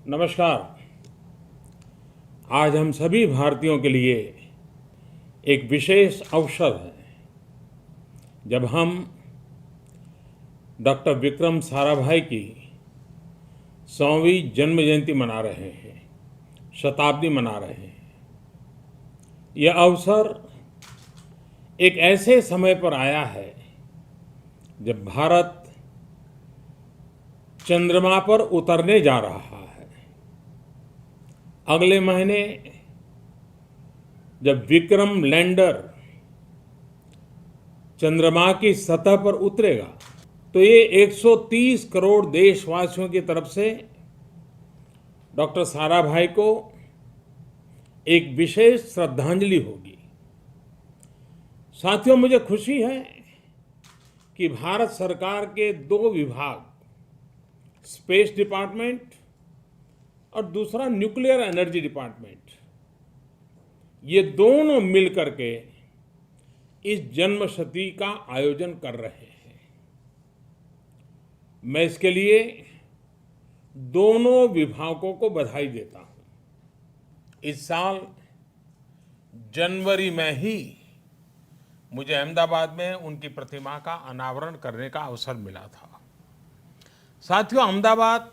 नमस्कार। आज हम सभी भारतीयों के लिए एक विशेष अवसर है जब हम डॉक्टर विक्रम साराभाई की 100वीं जन्म जयंती मना रहे हैं, शताब्दी मना रहे हैं। यह अवसर एक ऐसे समय पर आया है जब भारत चंद्रमा पर उतरने जा रहा है। अगले महीने जब विक्रम लैंडर चंद्रमा की सतह पर उतरेगा तो ये 130 करोड़ देशवासियों की तरफ से डॉक्टर साराभाई को एक विशेष श्रद्धांजलि होगी। साथियों, मुझे खुशी है कि भारत सरकार के 2 विभाग, स्पेस डिपार्टमेंट और दूसरा न्यूक्लियर एनर्जी डिपार्टमेंट, ये दोनों मिलकर के इस जन्मशती का आयोजन कर रहे हैं। मैं इसके लिए दोनों विभागों को बधाई देता हूं। इस साल जनवरी में ही मुझे अहमदाबाद में उनकी प्रतिमा का अनावरण करने का अवसर मिला था। साथियों, अहमदाबाद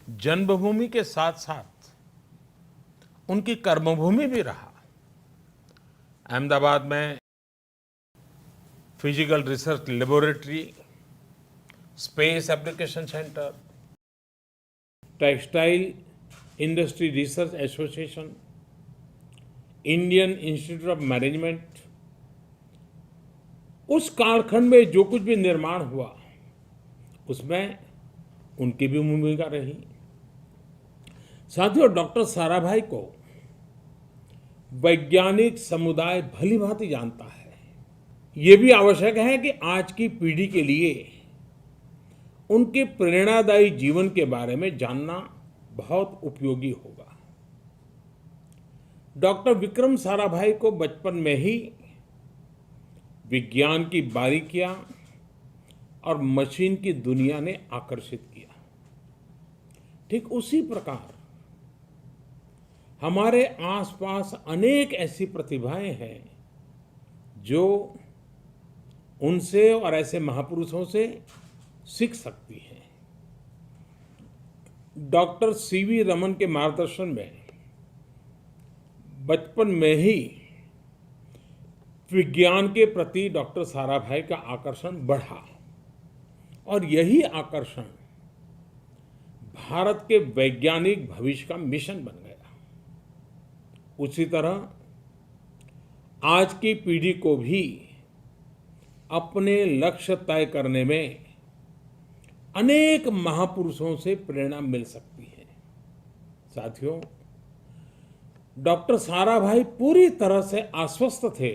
जन्मभूमि के साथ साथ उनकी कर्मभूमि भी रहा। अहमदाबाद में physical research laboratory, space application centre, textile industry research association, Indian institute of management, उस कालखंड में जो कुछ भी निर्माण हुआ उसमें उनकी भी भूमिका रही। साथियों, डॉक्टर साराभाई को वैज्ञानिक समुदाय भली भांति जानता है। ये भी आवश्यक है कि आज की पीढ़ी के लिए उनके प्रेरणादायी जीवन के बारे में जानना बहुत उपयोगी होगा। डॉक्टर विक्रम साराभाई को बचपन में ही विज्ञान की बारीकियां और मशीन की दुनिया ने आकर्षित किया। ठीक उसी प्रकार हमारे आसपास अनेक ऐसी प्रतिभाएं हैं जो उनसे और ऐसे महापुरुषों से सीख सकती हैं। डॉक्टर सीवी रमन के मार्गदर्शन में बचपन में ही विज्ञान के प्रति डॉक्टर साराभाई का आकर्षण बढ़ा और यही आकर्षण भारत के वैज्ञानिक भविष्य का मिशन बन गया। उसी तरह आज की पीढ़ी को भी अपने लक्ष्य तय करने में अनेक महापुरुषों से प्रेरणा मिल सकती है। साथियों, डॉक्टर साराभाई पूरी तरह से आश्वस्त थे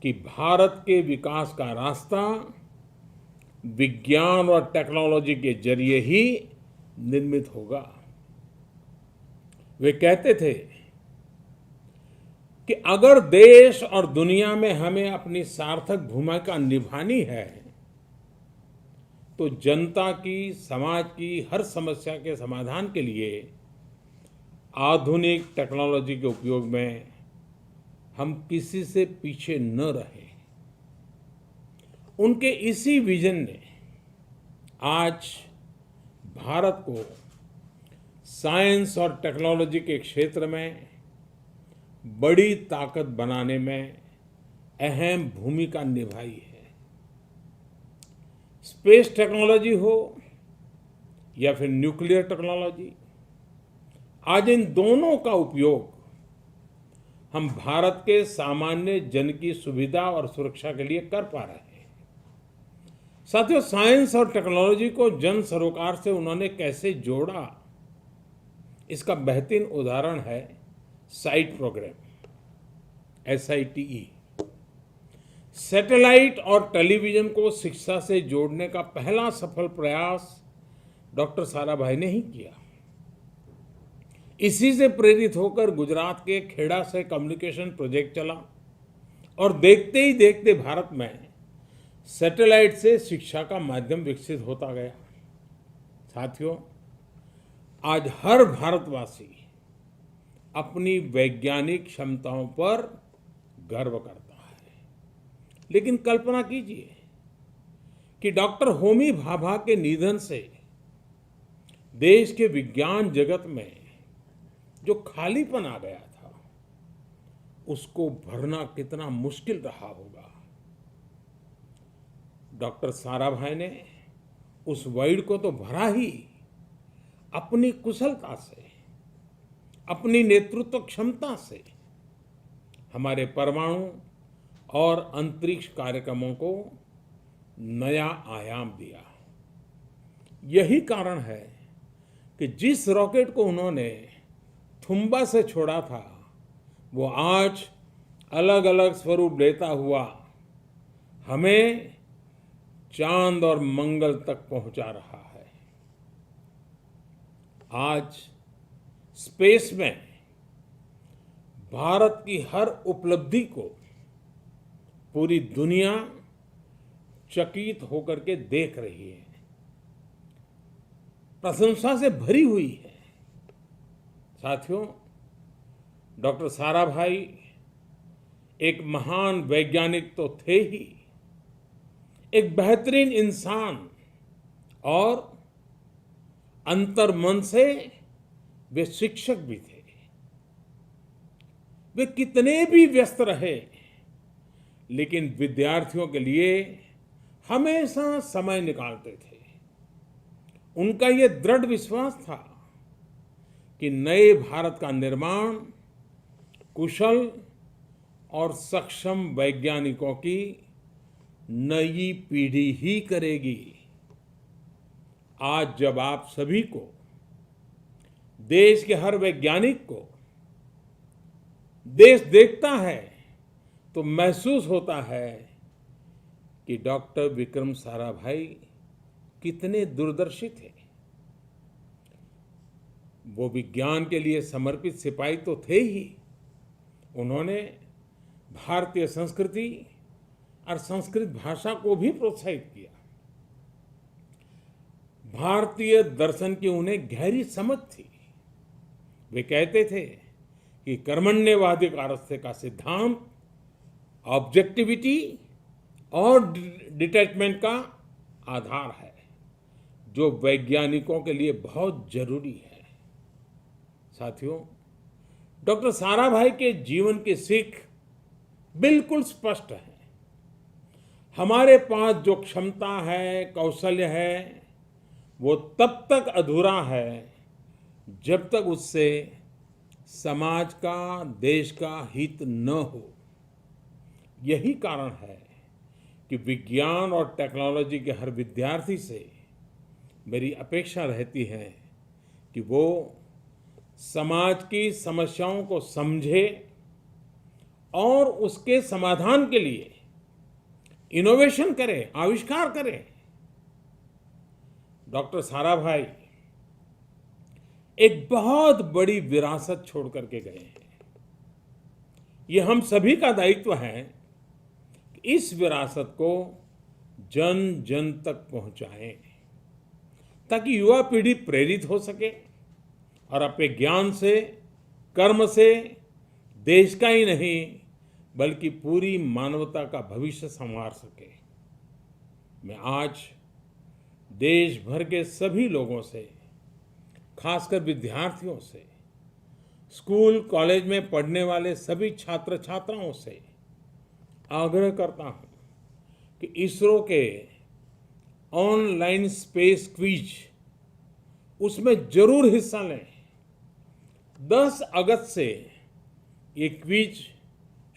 कि भारत के विकास का रास्ता विज्ञान और टेक्नोलॉजी के जरिए ही निर्मित होगा। वे कहते थे कि अगर देश और दुनिया में हमें अपनी सार्थक भूमिका निभानी है तो जनता की, समाज की हर समस्या के समाधान के लिए आधुनिक टेक्नोलॉजी के उपयोग में हम किसी से पीछे न रहें। उनके इसी विजन ने आज भारत को साइंस और टेक्नोलॉजी के क्षेत्र में बड़ी ताकत बनाने में अहम भूमिका निभाई है। स्पेस टेक्नोलॉजी हो या फिर न्यूक्लियर टेक्नोलॉजी, आज इन दोनों का उपयोग हम भारत के सामान्य जन की सुविधा और सुरक्षा के लिए कर पा रहे हैं। साथियों, साइंस और टेक्नोलॉजी को जन सरोकार से उन्होंने कैसे जोड़ा, इसका बेहतरीन उदाहरण है साइट प्रोग्राम, SITE। सैटेलाइट और टेलीविजन को शिक्षा से जोड़ने का पहला सफल प्रयास डॉक्टर साराभाई ने ही किया। इसी से प्रेरित होकर गुजरात के खेड़ा से कम्युनिकेशन प्रोजेक्ट चला और देखते ही देखते भारत में सैटेलाइट से शिक्षा का माध्यम विकसित होता गया। साथियों, आज हर भारतवासी अपनी वैज्ञानिक क्षमताओं पर गर्व करता है। लेकिन कल्पना कीजिए कि डॉक्टर होमी भाभा के निधन से देश के विज्ञान जगत में जो खालीपन आ गया था, उसको भरना कितना मुश्किल रहा होगा। डॉक्टर साराभाई ने उस वॉइड को तो भरा ही अपनी कुशलता से, अपनी नेतृत्व क्षमता से। हमारे परमाणु और अंतरिक्ष कार्यक्रमों को नया आयाम दिया। यही कारण है कि जिस रॉकेट को उन्होंने थुम्बा से छोड़ा था, वो आज अलग अलग स्वरूप लेता हुआ हमें चांद और मंगल तक पहुंचा रहा है। आज स्पेस में भारत की हर उपलब्धि को पूरी दुनिया चकित होकर के देख रही है, प्रशंसा से भरी हुई है। साथियों, डॉक्टर साराभाई एक महान वैज्ञानिक तो थे ही, एक बेहतरीन इंसान और अंतर्मन से वे शिक्षक भी थे। वे कितने भी व्यस्त रहे, लेकिन विद्यार्थियों के लिए हमेशा समय निकालते थे। उनका ये दृढ़ विश्वास था कि नए भारत का निर्माण कुशल और सक्षम वैज्ञानिकों की नई पीढ़ी ही करेगी। आज जब आप सभी को, देश के हर वैज्ञानिक को देश देखता है, तो महसूस होता है कि डॉक्टर विक्रम साराभाई कितने दूरदर्शी थे। वो विज्ञान के लिए समर्पित सिपाही तो थे ही, उन्होंने भारतीय संस्कृति और संस्कृत भाषा को भी प्रोत्साहित किया। भारतीय दर्शन की उन्हें गहरी समझ थी। वे कहते थे कि कर्मण्यवाधिकारस्ते का सिद्धांत ऑब्जेक्टिविटी और डिटैचमेंट का आधार है, जो वैज्ञानिकों के लिए बहुत जरूरी है। साथियों, डॉक्टर साराभाई के जीवन की सीख बिल्कुल स्पष्ट है। हमारे पास जो क्षमता है, कौशल्य है, वो तब तक अधूरा है जब तक उससे समाज का, देश का हित न हो। यही कारण है कि विज्ञान और टेक्नोलॉजी के हर विद्यार्थी से मेरी अपेक्षा रहती है कि वो समाज की समस्याओं को समझे और उसके समाधान के लिए इनोवेशन करें, आविष्कार करें। डॉक्टर साराभाई एक बहुत बड़ी विरासत छोड़ करके गए हैं। ये हम सभी का दायित्व है कि इस विरासत को जन जन तक पहुंचाएं, ताकि युवा पीढ़ी प्रेरित हो सके और अपने ज्ञान से, कर्म से देश का ही नहीं बल्कि पूरी मानवता का भविष्य संवार सके। मैं आज देश भर के सभी लोगों से, खासकर विद्यार्थियों से, स्कूल कॉलेज में पढ़ने वाले सभी छात्र छात्राओं से आग्रह करता हूं कि इसरो के ऑनलाइन स्पेस क्विज, उसमें जरूर हिस्सा लें। 10 अगस्त से ये क्विज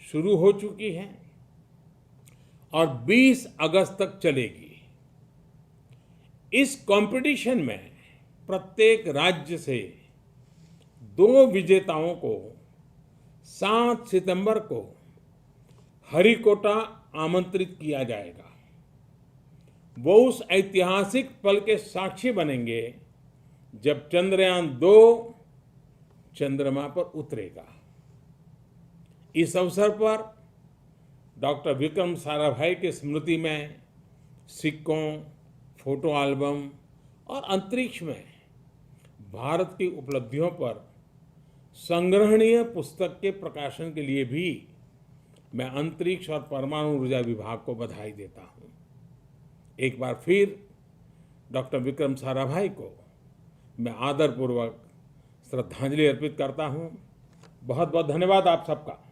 शुरू हो चुकी है और 20 अगस्त तक चलेगी। इस कंपटीशन में प्रत्येक राज्य से 2 विजेताओं को 7 सितंबर को हरिकोटा आमंत्रित किया जाएगा। वो उस ऐतिहासिक पल के साक्षी बनेंगे जब चंद्रयान-2 चंद्रमा पर उतरेगा। इस अवसर पर डॉक्टर विक्रम साराभाई की स्मृति में सिक्कों, फोटो एल्बम और अंतरिक्ष में भारत की उपलब्धियों पर संग्रहणीय पुस्तक के प्रकाशन के लिए भी मैं अंतरिक्ष और परमाणु ऊर्जा विभाग को बधाई देता हूं। एक बार फिर डॉक्टर विक्रम साराभाई को मैं आदरपूर्वक श्रद्धांजलि अर्पित करता हूं। बहुत बहुत धन्यवाद आप सबका।